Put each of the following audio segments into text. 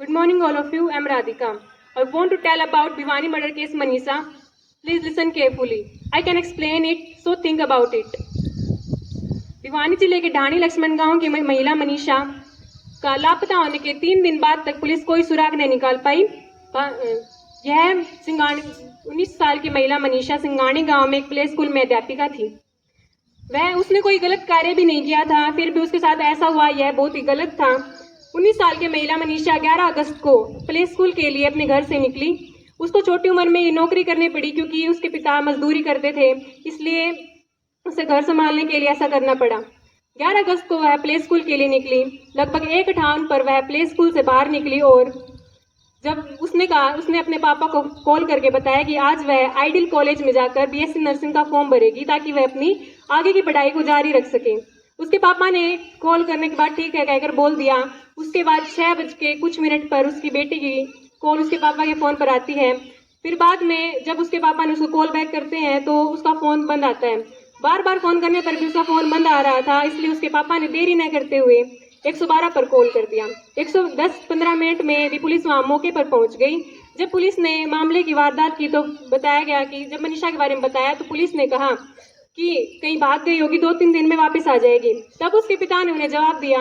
Good morning, all of you. I'm Radhika. I want to tell about Bhiwani murder case Manisha. Please listen carefully. I can explain it, so think about it. Bhiwani जिले के ढाणी लक्ष्मण गांव की महिला मनीषा का लापता होने के 3 दिन बाद तक पुलिस कोई सुराग नहीं निकाल पाई। यह 19 साल की महिला मनीषा सिंगाणी गांव में एक प्ले स्कूल में अध्यापिका थी। उसने कोई गलत कार्य भी नहीं किया था, फिर भी उसके साथ ऐसा हुआ, यह बहुत ही गलत था। 19 साल की महिला मनीषा 11 अगस्त को प्ले स्कूल के लिए अपने घर से निकली। उसको छोटी उम्र में ये नौकरी करनी पड़ी क्योंकि उसके पिता मजदूरी करते थे, इसलिए उसे घर संभालने के लिए ऐसा करना पड़ा। 11 अगस्त को वह प्ले स्कूल के लिए निकली। लगभग 1:58 पर वह प्ले स्कूल से बाहर निकली और जब उसने अपने पापा को कॉल करके बताया कि आज वह आइडियल कॉलेज में जाकर बीएससी नर्सिंग का फॉर्म भरेगी ताकि वह अपनी आगे की पढ़ाई को जारी रख सके। उसके पापा ने कॉल करने के बाद ठीक है कहकर बोल दिया। उसके बाद 6 बज के कुछ मिनट पर उसकी बेटी की कॉल उसके पापा के फ़ोन पर आती है। फिर बाद में जब उसके पापा ने उसको कॉल बैक करते हैं तो उसका फ़ोन बंद आता है। बार बार फ़ोन करने पर भी उसका फ़ोन बंद आ रहा था, इसलिए उसके पापा ने देरी न करते हुए 112 पर कॉल कर दिया। 110-15 मिनट में भी पुलिस वहाँ मौके पर पहुँच गई। जब पुलिस ने मामले की वारदात की तो बताया गया कि जब मनीषा के बारे में बताया तो पुलिस ने कहा कि कहीं भाग गई होगी, 2-3 दिन में वापस आ जाएगी। तब उसके पिता ने उन्हें जवाब दिया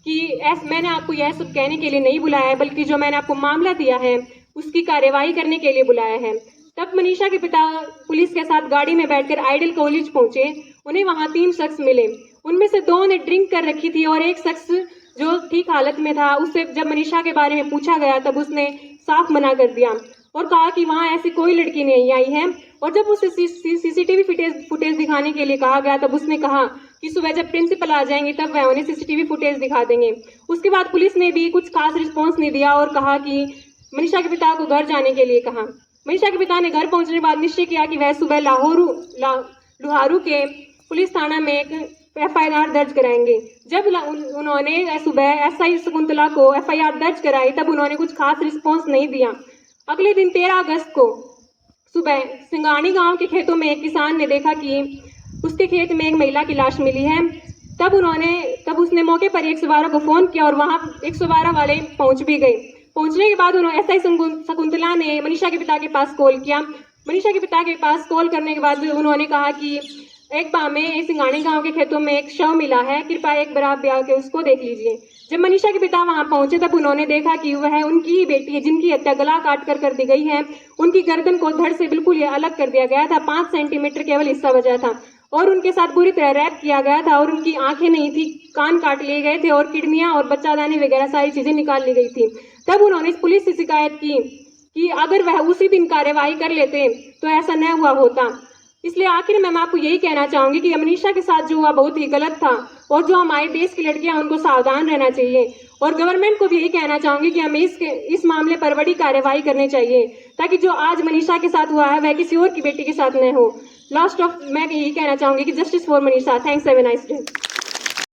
कि मैंने आपको यह सब कहने के लिए नहीं बुलाया है, बल्कि जो मैंने आपको मामला दिया है उसकी कार्यवाही करने के लिए बुलाया है। तब मनीषा के पिता पुलिस के साथ गाड़ी में बैठकर आइडियल कॉलेज पहुंचे। उन्हें वहां 3 शख्स मिले। उनमें से 2 ने ड्रिंक कर रखी थी और एक शख्स जो ठीक हालत में था, उससे जब मनीषा के बारे में पूछा गया तब उसने साफ मना कर दिया और कहा कि वहां ऐसी कोई लड़की नहीं आई है। और जब उसे सीसीटीवी फुटेज दिखाने के लिए कहा गया तब उसने कहा कि सुबह जब प्रिंसिपल आ जाएंगे तब वह उन्हें सीसीटीवी फुटेज दिखा देंगे। उसके बाद पुलिस ने भी कुछ खास रिस्पॉन्स नहीं दिया और कहा कि मनीषा के पिता को घर जाने के लिए कहा। मनीषा के पिता ने घर पहुंचने के बाद निश्चय किया कि वह सुबह लुहारू के पुलिस थाना में एक FIR दर्ज कराएंगे। जब उन्होंने सुबह SI शकुंतला को FIR दर्ज कराई तब उन्होंने कुछ खास रिस्पॉन्स नहीं दिया। अगले दिन 13 अगस्त को सुबह सिंगाणी गांव के खेतों में एक किसान ने देखा कि उसके खेत में एक महिला की लाश मिली है। तब उसने मौके पर 112 को फोन किया और वहां 112 वाले पहुंच भी गए। पहुंचने के बाद उन्होंने SI शकुंतला ने मनीषा के पिता के पास कॉल किया। मनीषा के पिता के पास कॉल करने के बाद उन्होंने कहा कि एक बार में सिंगाणी गांव के खेतों में एक शव मिला है, कृपया एक बार आप आके उसको देख लीजिए। जब मनीषा के पिता वहां पहुंचे तब उन्होंने देखा कि वह उनकी ही बेटी है जिनकी हत्या गला काट कर दी गई है। उनकी गर्दन को धड़ से बिल्कुल अलग कर दिया गया था, 5 सेंटीमीटर केवल हिस्सा बचा था और उनके साथ बुरी तरह रैप किया गया था और उनकी आंखें नहीं थी, कान काट लिए गए थे और किडनियां और बच्चादानी वगैरह सारी चीजें निकाल ली गई थी। तब उन्होंने पुलिस से शिकायत की कि अगर वह उसी दिन कार्यवाही कर लेते तो ऐसा न हुआ होता। इसलिए आखिर में मैं आपको यही कहना चाहूंगी कि मनीषा के साथ जो हुआ बहुत ही गलत था और जो हमारे देश की लड़कियां उनको सावधान रहना चाहिए और गवर्नमेंट को भी यही कहना चाहूंगी कि हमें इस मामले पर बड़ी कार्यवाही करनी चाहिए ताकि जो आज मनीषा के साथ हुआ है वह किसी और की बेटी के साथ न हो। लास्ट ऑफ मैं यही कहना चाहूंगी कि justice for Manisha. Thanks, have a nice day.